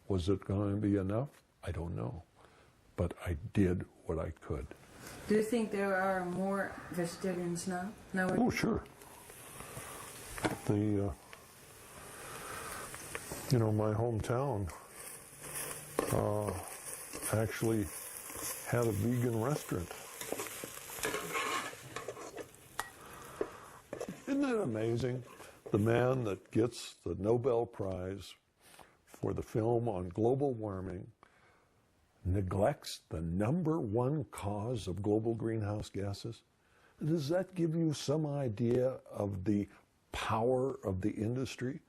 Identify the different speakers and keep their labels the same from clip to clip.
Speaker 1: Was it going to be enough? I don't know. But I did what I could.
Speaker 2: Do you think there are more vegetarians now?
Speaker 1: Oh, sure. My hometown actually had a vegan restaurant. Isn't that amazing? The man that gets the Nobel Prize for the film on global warming neglects the #1 cause of global greenhouse gases? Does that give you some idea of the power of the industry?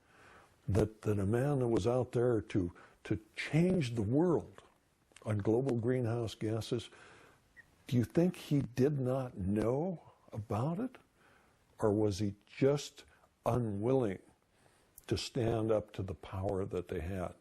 Speaker 1: That a man that was out there to change the world on global greenhouse gases, do you think he did not know about it? Or was he just unwilling to stand up to the power that they had?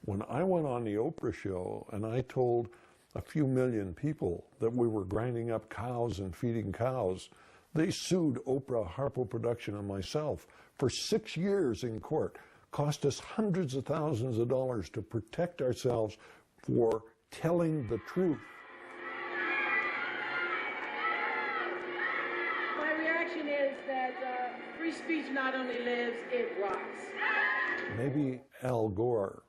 Speaker 1: When I went on the Oprah show and I told a few million people that we were grinding up cows and feeding cows, they sued Oprah, Harpo Production, and myself for 6 years in court. Cost us hundreds of thousands of dollars to protect ourselves for telling the truth.
Speaker 3: My reaction is that free speech not only lives, it rots.
Speaker 1: Maybe Al Gore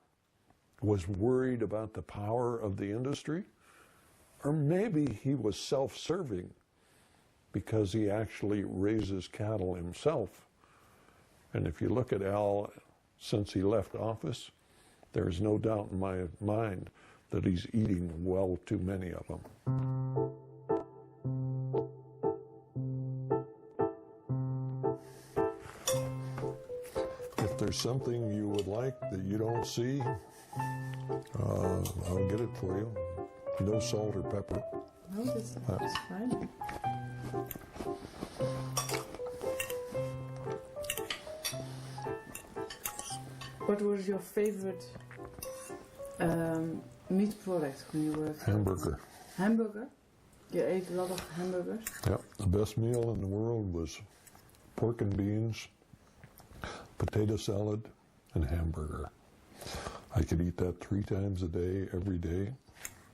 Speaker 1: was worried about the power of the industry, or maybe he was self-serving because he actually raises cattle himself. And if you look at Al since he left office, there's no doubt in my mind that he's eating well too many of them. If there's something you would like that you don't see, I'll get it for you. No salt or pepper.
Speaker 2: No, that's fine. What was your favorite meat product when you were?
Speaker 1: Hamburger.
Speaker 2: Hamburger? You ate a lot of hamburgers?
Speaker 1: Yeah, the best meal in the world was pork and beans, potato salad, and hamburger. I could eat that 3 times a day, every day.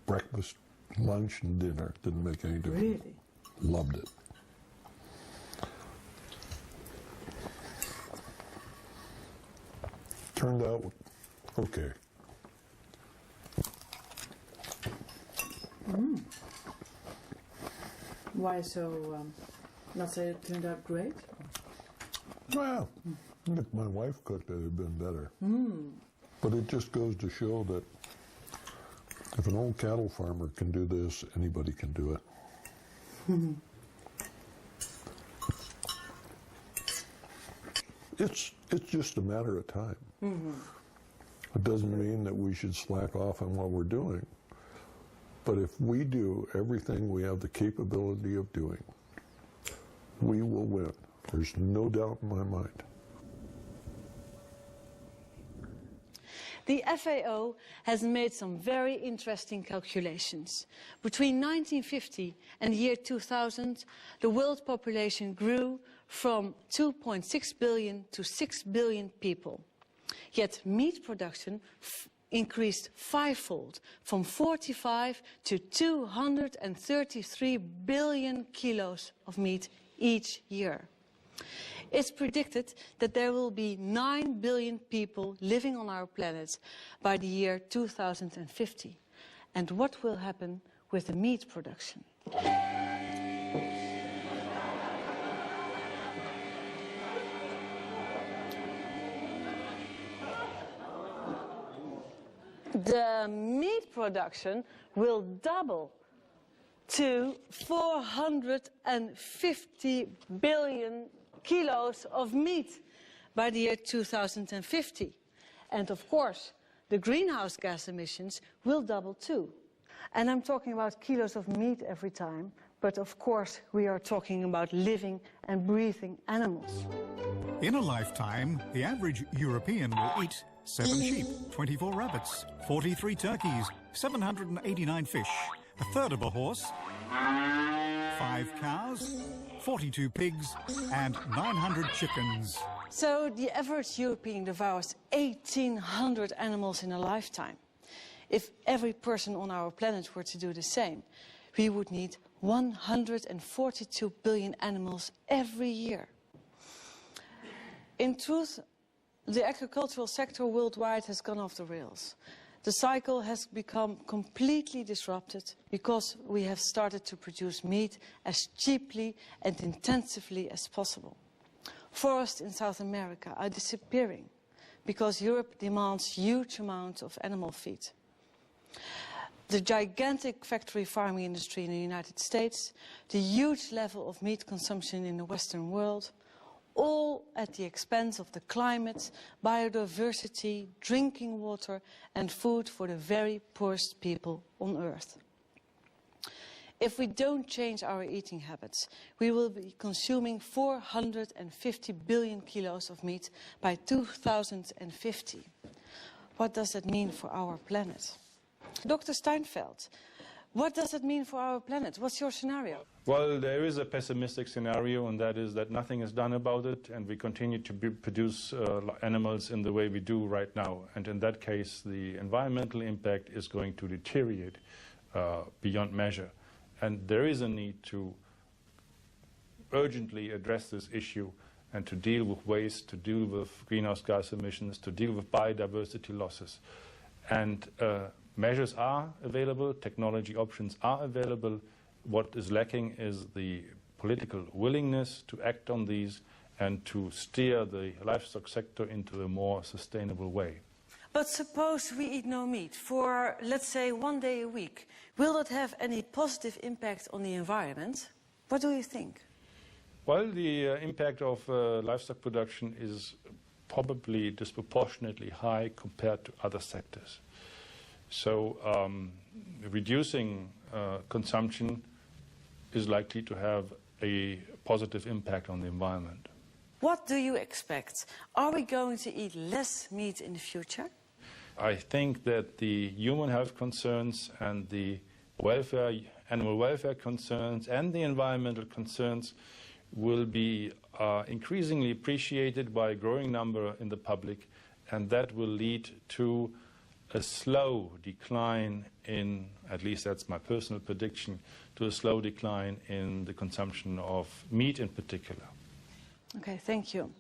Speaker 1: Breakfast, lunch, and dinner. Didn't make any difference.
Speaker 2: Really?
Speaker 1: Loved it. Turned out okay.
Speaker 2: Why so, not say it turned out great?
Speaker 1: Well, if my wife cooked it, it'd been better. But it just goes to show that if an old cattle farmer can do this, anybody can do it. It's just a matter of time. It doesn't mean that we should slack off on what we're doing. But if we do everything we have the capability of doing, we will win. There's no doubt in my mind.
Speaker 4: The FAO has made some very interesting calculations. Between 1950 and the year 2000, the world population grew from 2.6 billion to 6 billion people. Yet meat production increased 5-fold, from 45 to 233 billion kilos of meat each year. It's predicted that there will be 9 billion people living on our planet by the year 2050. And what will happen with the meat production? The meat production will double to 450 billion kilos of meat by the year 2050. And of course, the greenhouse gas emissions will double too. And I'm talking about kilos of meat every time, but of course we are talking about living and breathing animals.
Speaker 5: In a lifetime, the average European will eat 7 sheep, 24 rabbits, 43 turkeys, 789 fish, a third of a horse, 5 cows, 42 pigs, and 900 chickens.
Speaker 4: So the average European devours 1,800 animals in a lifetime. If every person on our planet were to do the same, we would need 142 billion animals every year. In truth, the agricultural sector worldwide has gone off the rails. The cycle has become completely disrupted because we have started to produce meat as cheaply and intensively as possible. Forests in South America are disappearing because Europe demands huge amounts of animal feed. The gigantic factory farming industry in the United States, the huge level of meat consumption in the Western world, all at the expense of the climate, biodiversity, drinking water and food for the very poorest people on Earth. If we don't change our eating habits, we will be consuming 450 billion kilos of meat by 2050. What does that mean for our planet? Dr. Steinfeld, what does it mean for our planet? What's your scenario?
Speaker 6: Well, there is a pessimistic scenario, and that is that nothing is done about it, and we continue to produce animals in the way we do right now. And in that case, the environmental impact is going to deteriorate beyond measure. And there is a need to urgently address this issue and to deal with waste, to deal with greenhouse gas emissions, to deal with biodiversity losses. And measures are available, technology options are available. What is lacking is the political willingness to act on these and to steer the livestock sector into a more sustainable way.
Speaker 4: But suppose we eat no meat for, let's say, 1 day a week. Will that have any positive impact on the environment? What do you think?
Speaker 6: Well, the impact of livestock production is probably disproportionately high compared to other sectors. So reducing consumption is likely to have a positive impact on the environment.
Speaker 4: What do you expect? Are we going to eat less meat in the future?
Speaker 6: I think that the human health concerns and the animal welfare concerns and the environmental concerns will be increasingly appreciated by a growing number in the public, and that will lead to a slow decline in, at least that's my personal prediction, to a slow decline in the consumption of meat in particular.
Speaker 4: Okay, thank you.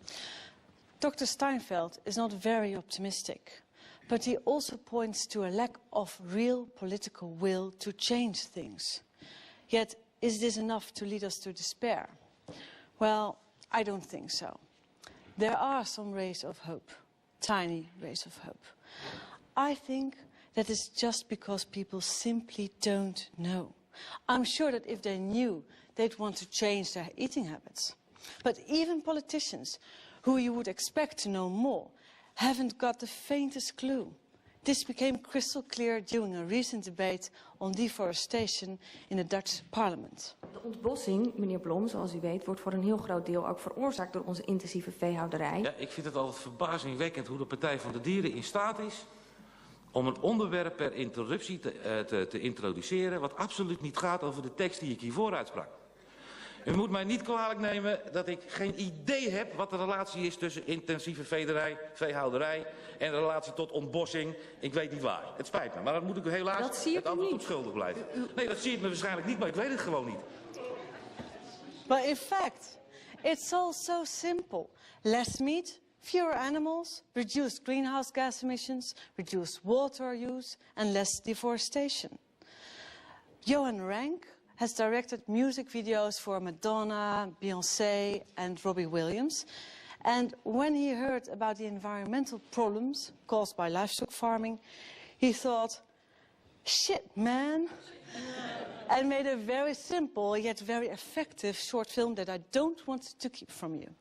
Speaker 4: Dr. Steinfeld is not very optimistic, but he also points to a lack of real political will to change things. Yet, is this enough to lead us to despair? Well, I don't think so. There are some rays of hope, tiny rays of hope. I think that is just because people simply don't know. I'm sure that if they knew, they'd want to change their eating habits. But even politicians, who you would expect to know more, haven't got the faintest clue. This became crystal clear during a recent debate on deforestation in the Dutch parliament.
Speaker 7: De ontbossing, meneer Blom, zoals u weet, wordt voor een heel groot deel ook veroorzaakt door onze intensieve veehouderij.
Speaker 8: Ja, ik vind het altijd verbazingwekkend hoe de Partij van de Dieren in staat is om een onderwerp per interruptie te introduceren wat absoluut niet gaat over de tekst die ik hiervoor uitsprak. U moet mij niet kwalijk nemen dat ik geen idee heb wat de relatie is tussen intensieve veehouderij en de relatie tot ontbossing. Ik weet niet waar. Het spijt me, maar dan moet ik u helaas het antwoord op schuldig blijven. Nee, dat zie ik me waarschijnlijk niet, maar ik weet het gewoon niet.
Speaker 4: But in fact, it's all so simple. Less meat, fewer animals, reduced greenhouse gas emissions, reduced water use and less deforestation. Johan Rank has directed music videos for Madonna, Beyoncé and Robbie Williams. And when he heard about the environmental problems caused by livestock farming, he thought, shit, man. And made a very simple yet very effective short film that I don't want to keep from you.